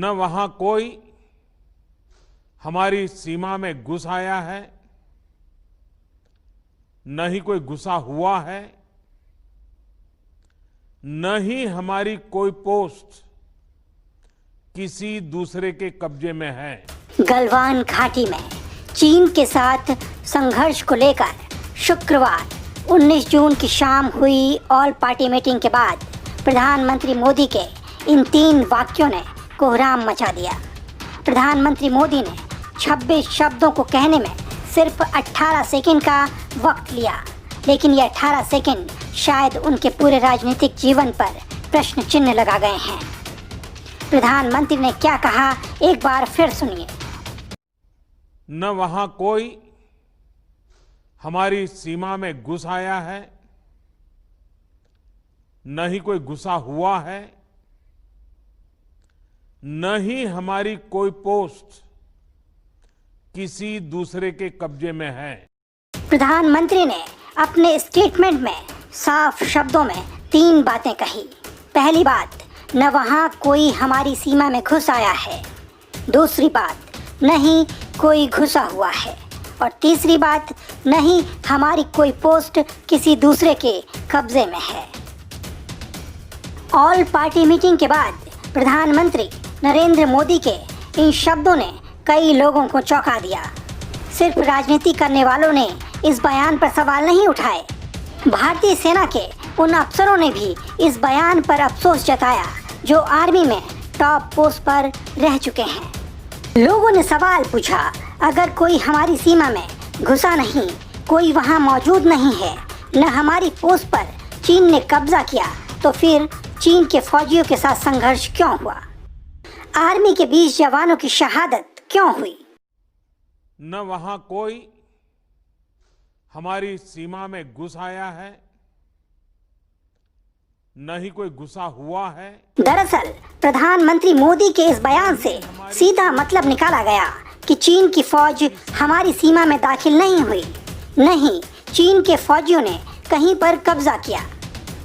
न वहां कोई हमारी सीमा में घुस आया है, न ही कोई घुसा हुआ है, न ही हमारी कोई पोस्ट किसी दूसरे के कब्जे में है। गलवान घाटी में चीन के साथ संघर्ष को लेकर शुक्रवार 19 जून की शाम हुई ऑल पार्टी मीटिंग के बाद प्रधानमंत्री मोदी के इन 3 वाक्यों ने कोहराम मचा दिया। प्रधानमंत्री मोदी ने 26 शब्दों को कहने में सिर्फ 18 सेकंड का वक्त लिया, लेकिन ये 18 सेकंड शायद उनके पूरे राजनीतिक जीवन पर प्रश्न चिन्ह लगा गए हैं। प्रधानमंत्री ने क्या कहा, एक बार फिर सुनिए। न वहां कोई हमारी सीमा में घुस आया है, न ही कोई घुसा हुआ है, न ही हमारी कोई पोस्ट किसी दूसरे के कब्जे में है। प्रधानमंत्री ने अपने स्टेटमेंट में साफ शब्दों में 3 बातें कही। पहली बात, न वहां कोई हमारी सीमा में घुस आया है। दूसरी बात, न ही कोई घुसा हुआ है। और तीसरी बात, न ही हमारी कोई पोस्ट किसी दूसरे के कब्जे में है। ऑल पार्टी मीटिंग के बाद प्रधानमंत्री नरेंद्र मोदी के इन शब्दों ने कई लोगों को चौंका दिया। सिर्फ राजनीति करने वालों ने इस बयान पर सवाल नहीं उठाए, भारतीय सेना के उन अफसरों ने भी इस बयान पर अफसोस जताया जो आर्मी में टॉप पोस्ट पर रह चुके हैं। लोगों ने सवाल पूछा, अगर कोई हमारी सीमा में घुसा नहीं, कोई वहां मौजूद नहीं है, न हमारी पोस्ट पर चीन ने कब्जा किया, तो फिर चीन के फौजियों के साथ संघर्ष क्यों हुआ? आर्मी के 20 जवानों की शहादत क्यों हुई? न वहां कोई हमारी सीमा में घुस आया है, न ही कोई घुसा हुआ है। दरअसल प्रधानमंत्री मोदी के इस बयान से सीधा मतलब निकाला गया कि चीन की फौज हमारी सीमा में दाखिल नहीं हुई, नहीं, चीन के फौजियों ने कहीं पर कब्जा किया।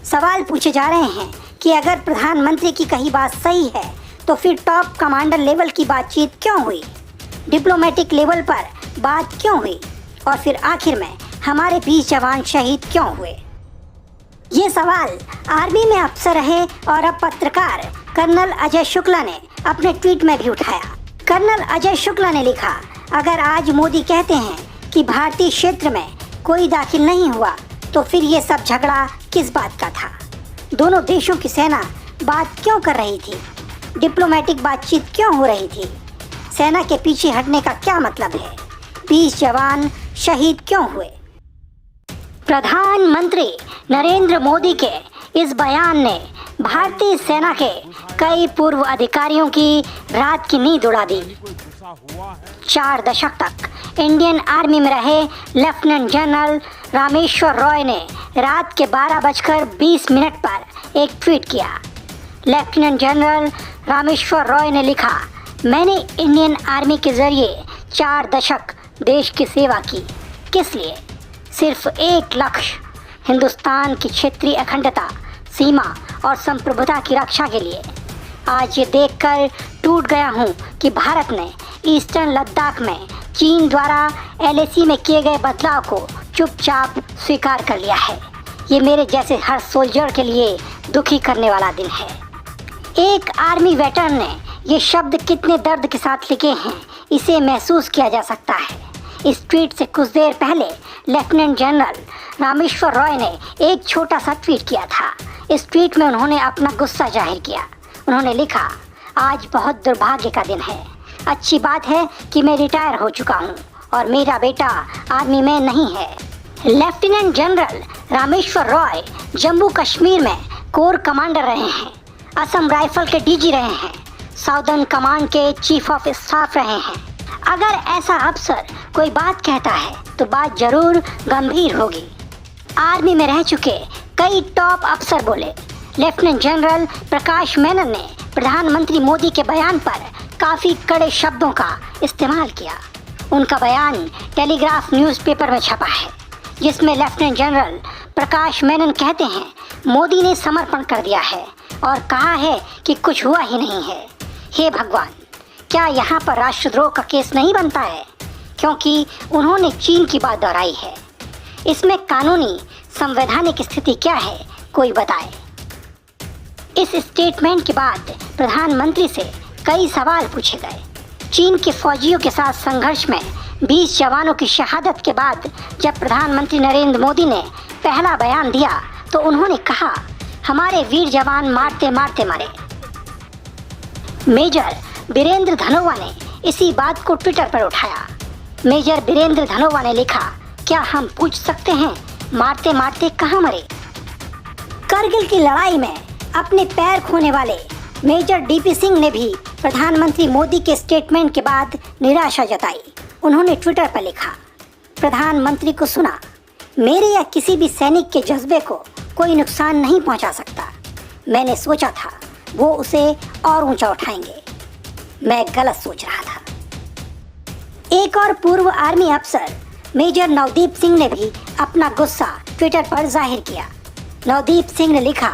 सवाल पूछे जा रहे हैं कि अगर प्रधानमंत्री की कही बात सही है तो फिर टॉप कमांडर लेवल की बातचीत क्यों हुई, डिप्लोमेटिक लेवल पर बात क्यों हुई, और फिर आखिर में हमारे 20 जवान शहीद क्यों हुए? ये सवाल आर्मी में अफसर रहे और अब पत्रकार कर्नल अजय शुक्ला ने अपने ट्वीट में भी उठाया। कर्नल अजय शुक्ला ने लिखा, अगर आज मोदी कहते हैं कि भारतीय क्षेत्र में कोई दाखिल नहीं हुआ, तो फिर ये सब झगड़ा किस बात का था? दोनों देशों की सेना बात क्यों कर रही थी? डिप्लोमेटिक बातचीत क्यों हो रही थी? सेना के पीछे हटने का क्या मतलब है? 20 जवान शहीद क्यों हुए? प्रधानमंत्री नरेंद्र मोदी के इस बयान ने भारतीय सेना के कई पूर्व अधिकारियों की रात की नींद उड़ा दी। 4 दशक तक इंडियन आर्मी में रहे लेफ्टिनेंट जनरल रामेश्वर रॉय ने रात के 12:20 पर एक ट्वीट किया। लेफ्टिनेंट जनरल रामेश्वर रॉय ने लिखा, मैंने इंडियन आर्मी के जरिए 4 दशक देश की सेवा की। किस लिए? सिर्फ एक लक्ष्य, हिंदुस्तान की क्षेत्रीय अखंडता, सीमा और संप्रभुता की रक्षा के लिए। आज ये देखकर टूट गया हूँ कि भारत ने ईस्टर्न लद्दाख में चीन द्वारा LAC में किए गए बदलाव को चुपचाप स्वीकार कर लिया है। ये मेरे जैसे हर सोल्जर के लिए दुखी करने वाला दिन है। एक आर्मी वेटरन ने ये शब्द कितने दर्द के साथ लिखे हैं, इसे महसूस किया जा सकता है। इस ट्वीट से कुछ देर पहले लेफ्टिनेंट जनरल रामेश्वर रॉय ने एक छोटा सा ट्वीट किया था। इस ट्वीट में उन्होंने अपना गुस्सा जाहिर किया। उन्होंने लिखा, आज बहुत दुर्भाग्य का दिन है। अच्छी बात है कि मैं रिटायर हो चुका हूँ और मेरा बेटा आर्मी में नहीं है। लेफ्टिनेंट जनरल रामेश्वर रॉय जम्मू कश्मीर में कोर कमांडर रहे हैं, असम राइफल के DG रहे हैं, साउदर्न कमांड के चीफ ऑफ स्टाफ रहे हैं। अगर ऐसा अफसर कोई बात कहता है तो बात जरूर गंभीर होगी। आर्मी में रह चुके कई टॉप अफसर बोले। लेफ्टिनेंट जनरल प्रकाश मेनन ने प्रधानमंत्री मोदी के बयान पर काफ़ी कड़े शब्दों का इस्तेमाल किया। उनका बयान टेलीग्राफ न्यूज़पेपर में छपा है, जिसमें लेफ्टिनेंट जनरल प्रकाश मेनन कहते हैं, मोदी ने समर्पण कर दिया है और कहा है कि कुछ हुआ ही नहीं है। हे भगवान, क्या यहाँ पर राष्ट्रद्रोह का केस नहीं बनता है? क्योंकि उन्होंने चीन की बात दोहराई है। इसमें कानूनी संवैधानिक स्थिति क्या है, कोई बताए। इस स्टेटमेंट के बाद प्रधानमंत्री से कई सवाल पूछे गए। चीन के फौजियों के साथ संघर्ष में 20 जवानों की शहादत के बाद जब प्रधानमंत्री नरेंद्र मोदी ने पहला बयान दिया तो उन्होंने कहा, हमारे वीर जवान मारते मारते मरे। मेजर बीरेंद्र धनोवा ने इसी बात को ट्विटर पर उठाया। मेजर बीरेंद्र धनोवा ने लिखा, क्या हम पूछ सकते हैं मारते मारते कहाँ मरे? करगिल की लड़ाई में अपने पैर खोने वाले मेजर डीपी सिंह ने भी प्रधानमंत्री मोदी के स्टेटमेंट के बाद निराशा जताई। उन्होंने ट्विटर पर लिखा, प्रधानमंत्री को सुना, मेरे या किसी भी सैनिक के जज्बे को कोई नुकसान नहीं पहुंचा सकता। मैंने सोचा था वो उसे और ऊंचा उठाएंगे। मैं गलत सोच रहा था। एक और पूर्व आर्मी अफसर मेजर नवदीप सिंह ने भी अपना गुस्सा ट्विटर पर जाहिर किया। नवदीप सिंह ने लिखा,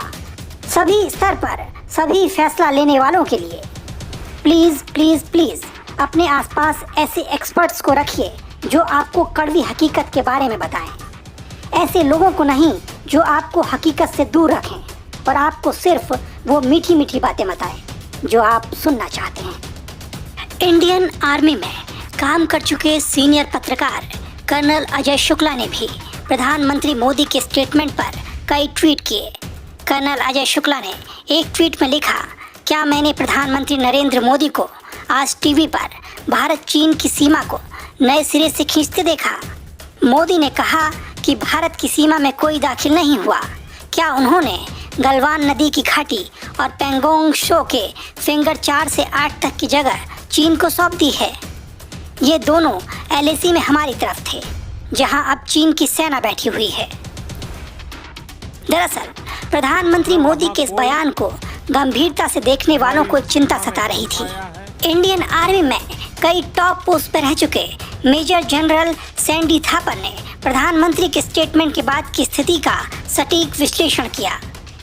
सभी स्तर पर सभी फैसला लेने वालों के लिए प्लीज प्लीज प्लीज अपने आसपास ऐसे एक्सपर्ट्स को रखिए जो आपको कड़वी हकीकत के बारे में बताएं। ऐसे लोगों को नहीं जो आपको हकीकत से दूर रखें और आपको सिर्फ वो मीठी मीठी बातें बताएं जो आप सुनना चाहते हैं। इंडियन आर्मी में काम कर चुके सीनियर पत्रकार कर्नल अजय शुक्ला ने भी प्रधानमंत्री मोदी के स्टेटमेंट पर कई ट्वीट किए। कर्नल अजय शुक्ला ने एक ट्वीट में लिखा, क्या मैंने प्रधानमंत्री नरेंद्र मोदी को आज टीवी पर भारत चीन की सीमा को नए सिरे से खींचते देखा? मोदी ने कहा कि भारत की सीमा में कोई दाखिल नहीं हुआ। क्या उन्होंने गलवान नदी की घाटी और पेंगोंग शो के फिंगर 4 से 8 तक की जगह चीन को सौंप दी है? ये दोनों LAC में हमारी तरफ थे, जहां अब चीन की सेना बैठी हुई है। दरअसल प्रधानमंत्री मोदी के इस बयान को गंभीरता से देखने वालों को चिंता सता रही थी। इंडियन आर्मी में कई टॉप पोस्ट पर रह चुके मेजर जनरल सैंडी थापर ने प्रधानमंत्री के स्टेटमेंट के बाद की स्थिति का सटीक विश्लेषण किया।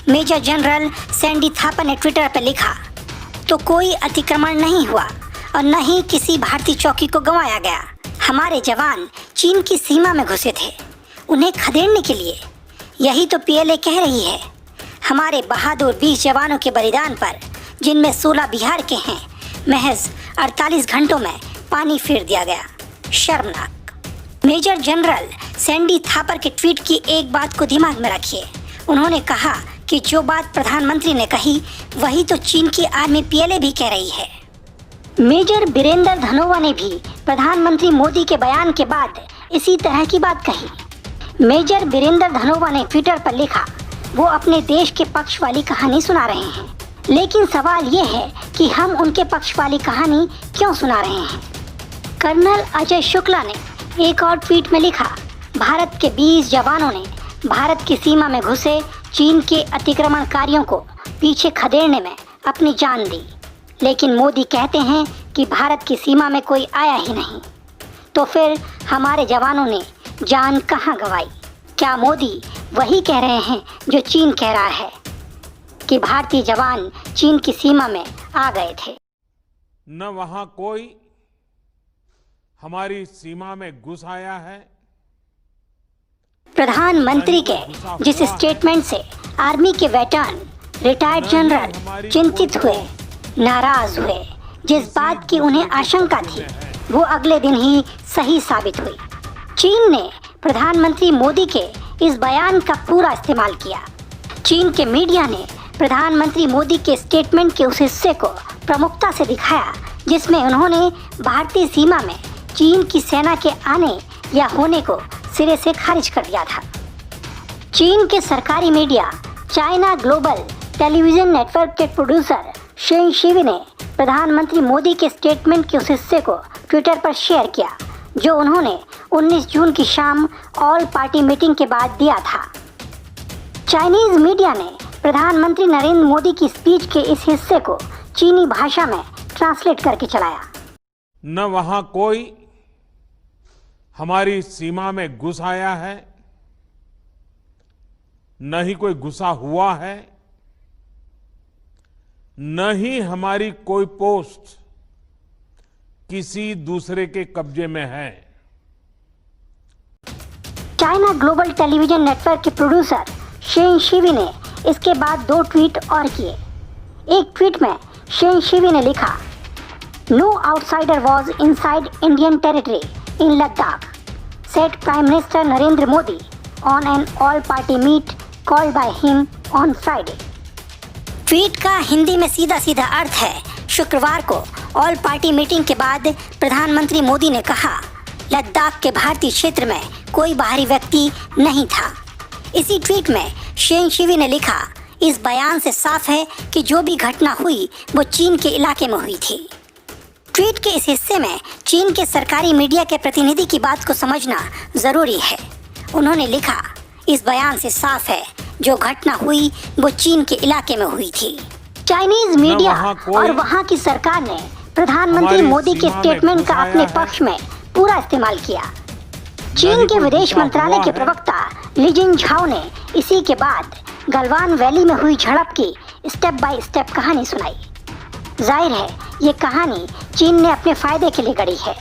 मेजर जनरल सैंडी थापर ने ट्विटर पर लिखा, तो कोई अतिक्रमण नहीं हुआ और न ही किसी भारतीय चौकी को गंवाया गया। हमारे जवान चीन की सीमा में घुसे थे उन्हें खदेड़ने के लिए। यही तो PLA कह रही है। हमारे बहादुर 20 जवानों के बलिदान पर, जिनमें 16 बिहार के हैं, महज 48 घंटों में पानी फेर दिया गया। शर्मनाक। मेजर जनरल सैंडी थापर के ट्वीट की एक बात को दिमाग में रखिए। उन्होंने कहा कि जो बात प्रधानमंत्री ने कही वही तो चीन की आर्मी PLA भी कह रही है। मेजर बीरेंद्र धनोवा ने भी प्रधानमंत्री मोदी के बयान के बाद इसी तरह की बात कही। मेजर बीरेंद्र धनोवा ने ट्विटर पर लिखा, वो अपने देश के पक्ष वाली कहानी सुना रहे हैं, लेकिन सवाल ये है कि हम उनके पक्ष वाली कहानी क्यों सुना रहे हैं। कर्नल अजय शुक्ला ने एक और ट्वीट में लिखा, भारत के 20 जवानों ने भारत की सीमा में घुसे चीन के अतिक्रमणकारियों को पीछे खदेड़ने में अपनी जान दी, लेकिन मोदी कहते हैं कि भारत की सीमा में कोई आया ही नहीं। तो फिर हमारे जवानों ने जान कहाँ गंवाई? क्या मोदी वही कह रहे हैं जो चीन कह रहा है कि भारतीय जवान चीन की सीमा में आ गए थे? न वहां कोई हमारी सीमा में घुस आया है। प्रधानमंत्री के जिस स्टेटमेंट से आर्मी के वेटरन, रिटायर्ड जनरल चिंतित हुए, नाराज हुए, जिस बात की उन्हें आशंका थी वो अगले दिन ही सही साबित हुई। चीन ने प्रधानमंत्री मोदी के इस बयान का पूरा इस्तेमाल किया। चीन के मीडिया ने प्रधानमंत्री मोदी के स्टेटमेंट के उस हिस्से को प्रमुखता से दिखाया जिसमें उन्होंने भारतीय सीमा में चीन की सेना के आने या होने को सिरे से खारिज कर दिया था। चीन के सरकारी media China global television network के प्रोड्यूसर शेन शिवी ने प्रधानमंत्री मोदी के स्टेटमेंट के उस हिस्से को ट्विटर पर शेयर किया जो उन्होंने 19 जून की शाम ऑल पार्टी मीटिंग के बाद दिया था। चाइनीज मीडिया ने प्रधानमंत्री नरेंद्र मोदी की स्पीच के इस हिस्से को चीनी भाषा में ट्रांसलेट करके चलाया। न वहां कोई हमारी सीमा में घुस आया है, न ही कोई घुसा हुआ है, न ही हमारी कोई पोस्ट किसी दूसरे के कब्जे में है। चाइना ग्लोबल टेलीविजन नेटवर्क के प्रोड्यूसर शेन शिवी ने इसके बाद 2 ट्वीट और किए। एक ट्वीट में शेन शिवी ने लिखा, no outsider was inside Indian territory in Ladakh, said prime minister Narendra Modi on an all party meet called by him on Friday. Tweet का हिंदी में सीधा सीधा अर्थ है, शुक्रवार को ऑल पार्टी मीटिंग के बाद प्रधानमंत्री मोदी ने कहा, लद्दाख के भारतीय क्षेत्र में कोई बाहरी व्यक्ति नहीं था। इसी ट्वीट में शेन शिवी ने लिखा, इस बयान से साफ है कि जो भी घटना हुई वो चीन के इलाके में हुई थी। ट्वीट के इस हिस्से में चीन के सरकारी मीडिया के प्रतिनिधि की बात को समझना जरूरी है। उन्होंने लिखा, इस बयान से साफ है जो घटना हुई वो चीन के इलाके में हुई थी। चाइनीज मीडिया और वहां की सरकार ने प्रधानमंत्री मोदी के स्टेटमेंट का अपने पक्ष में पूरा इस्तेमाल किया। चीन के विदेश मंत्रालय के प्रवक्ता ली जिनझाओ ने इसी के बाद गलवान वैली में हुई झड़प की स्टेप बाय स्टेप कहानी सुनाई। जाहिर है ये कहानी चीन ने अपने फायदे के लिए गढ़ी है।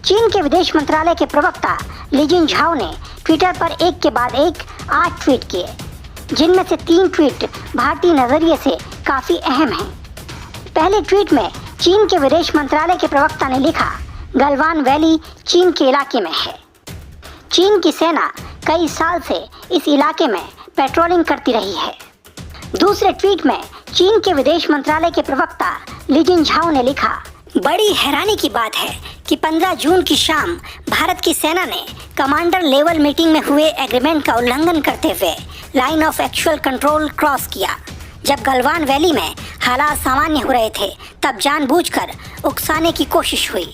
चीन के विदेश मंत्रालय के प्रवक्ता ली जिनझाओ ने ट्विटर पर एक के बाद एक 8 ट्वीट किए, जिनमें से 3 ट्वीट भारतीय नजरिए से काफी अहम हैं। पहले ट्वीट में चीन के विदेश मंत्रालय के प्रवक्ता ने लिखा, गलवान वैली चीन के इलाके में है। चीन की सेना कई साल से इस इलाके में पेट्रोलिंग करती रही है। दूसरे ट्वीट में चीन के विदेश मंत्रालय के प्रवक्ता ली जिनझाओ ने लिखा, बड़ी हैरानी की बात है कि 15 जून की शाम भारत की सेना ने कमांडर लेवल मीटिंग में हुए एग्रीमेंट का उल्लंघन करते हुए line of actual control cross किया। जब गलवान वैली में हालात सामान्य हो रहे थे तब जानबूझकर उकसाने की कोशिश हुई।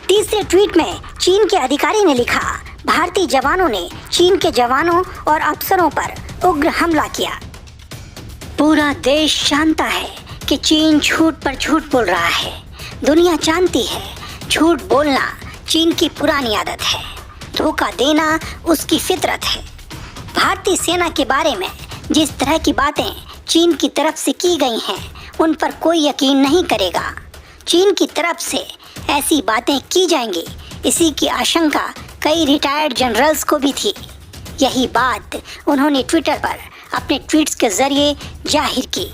तीसरे ट्वीट में चीन के अधिकारी ने लिखा, भारतीय जवानों ने चीन के जवानों और अफसरों पर उग्र हमला किया। पूरा देश जानता है कि चीन झूठ पर झूठ बोल रहा है। दुनिया जानती है झूठ बोलना चीन की पुरानी आदत है, धोखा देना उसकी फितरत है। भारतीय सेना के बारे में जिस तरह की बातें चीन की तरफ से की गई हैं उन पर कोई यकीन नहीं करेगा। चीन की तरफ से ऐसी बातें की जाएंगी, इसी की आशंका कई रिटायर्ड जनरल्स को भी थी। यही बात उन्होंने ट्विटर पर अपने ट्वीट्स के जरिए जाहिर की।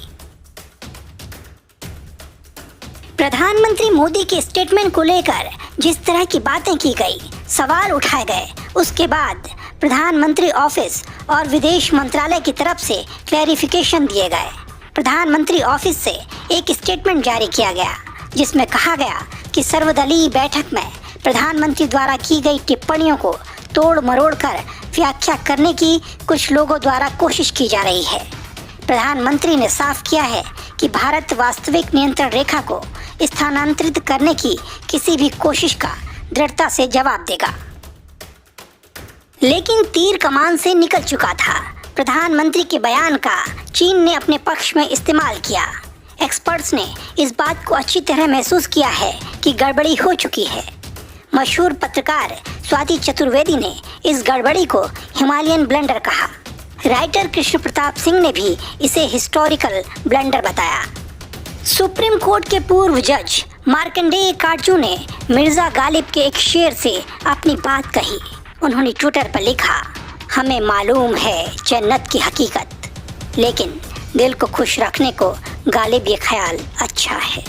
प्रधानमंत्री मोदी के स्टेटमेंट को लेकर जिस तरह की बातें की गई, सवाल उठाए गए, उसके बाद प्रधानमंत्री ऑफिस और विदेश मंत्रालय की तरफ से क्लैरिफिकेशन दिए गए। प्रधानमंत्री ऑफिस से एक स्टेटमेंट जारी किया गया जिसमें कहा गया कि सर्वदलीय बैठक में प्रधानमंत्री द्वारा की गई टिप्पणियों को तोड़ मरोड़ कर व्याख्या करने की कुछ लोगों द्वारा कोशिश की जा रही है। प्रधानमंत्री ने साफ किया है कि भारत वास्तविक नियंत्रण रेखा को स्थानांतरित करने की किसी भी कोशिश का दृढ़ता से जवाब देगा। लेकिन तीर कमान से निकल चुका था। प्रधानमंत्री के बयान का चीन ने अपने पक्ष में इस्तेमाल किया। एक्सपर्ट्स ने इस बात को अच्छी तरह महसूस किया है कि गड़बड़ी हो चुकी है। मशहूर पत्रकार स्वाति चतुर्वेदी ने इस गड़बड़ी को हिमालयन ब्लंडर कहा। राइटर कृष्ण प्रताप सिंह ने भी इसे हिस्टोरिकल ब्लंडर बताया। सुप्रीम कोर्ट के पूर्व जज मार्कंडेय काटजू ने मिर्जा गालिब के एक शेर से अपनी बात कही। उन्होंने ट्विटर पर लिखा, हमें मालूम है जन्नत की हकीकत, लेकिन दिल को खुश रखने को गालिब ये ख्याल अच्छा है।